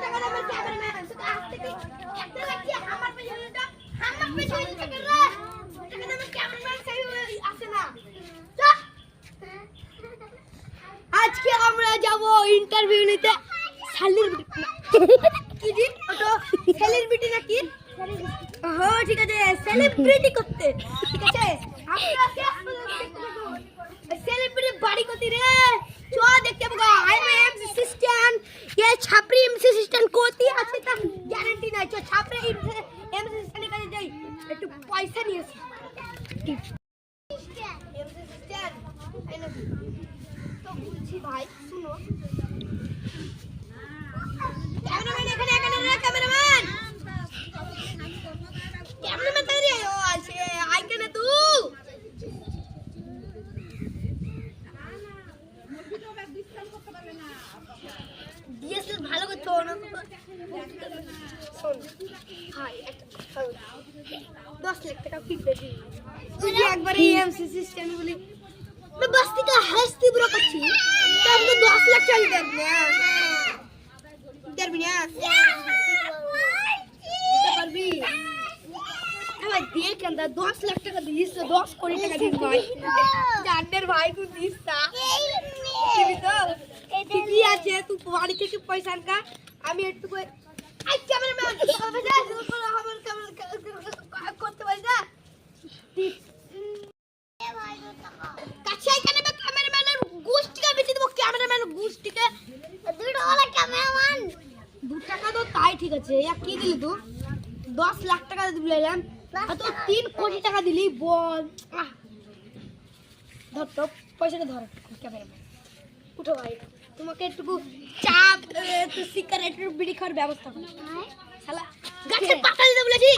টাকা দামের ক্যামেরাম্যান তো আসতে কি একটা লাগছে আমার পেছনেটা আমার পেছনে টাকা রে টাকা দামের ক্যামেরাম্যান সেই আসে না আজকে আমরা যাব ইন্টারভিউ নিতে শালির কি জি ওটা সেলিব্রিটি নাকি হ্যাঁ ঠিক আছে সেলিব্রিটি করতে ঠিক আছে আমরা সেলিব্রিটি বাড়ি করতে রে চ দেখতে বগা আই এম অ্যাসিস্ট্যান্ট ये छापरी एमसी असिस्टेंट কোতি আছে তা গ্যারান্টি নাই চ ছাপরি এমসি অ্যাসিস্ট্যান্টের কাছে যাই একটু পয়সা নিয়ে আসি MC assistant I love you তো বলছি ভাই শুনো ক্যামেরাম্যান এখানে রে ক্যামেরাম্যান ক্যামেরাম্যান তাই ও আছে আইকনে তুই ডিএসএল ভালো করতে না শোন ভাই একটা 10 লাখ টাকা ফিট দেবি তুই একবার এমসি সিস্টেম বলি না বস্তি का हस्ती बुरा করছি তো আমরা 10 লাখ চাই দেব না দেবি না দিতে পারবি ভাই দেখ আমরা 10 লাখ টাকা দিস 10 কোটি টাকা দিস ভাই জানের ভাই কো দিস তা দিবি তো ঠিকই আছে তুই বাড়ি থেকে পয়সা আনকা আমি একটু আই ক্যামেরাম্যান আমার ক্যামেরা করতে পারি না কাছে এখানে ক্যামেরাম্যানের গুষ্টিকে বেঁচে দেবো ক্যামেরাম্যান গুষ্টিকে 2 টাকা ক্যামেরাম্যান 2 টাকা তো তাই ঠিক আছে এক কি দিলি তুই 10 লাখ টাকা দিলাম আর তো 3 কোটি টাকা দিলি বল ধর তো পয়সাটা ধর ক্যামেরাম্যান উঠো ভাই তোমাকে একটু চা একটু সিগারেটের বিড়ি খাওয়ার ব্যবস্থা করো শালা গাছের পাতা দিতে বলেছি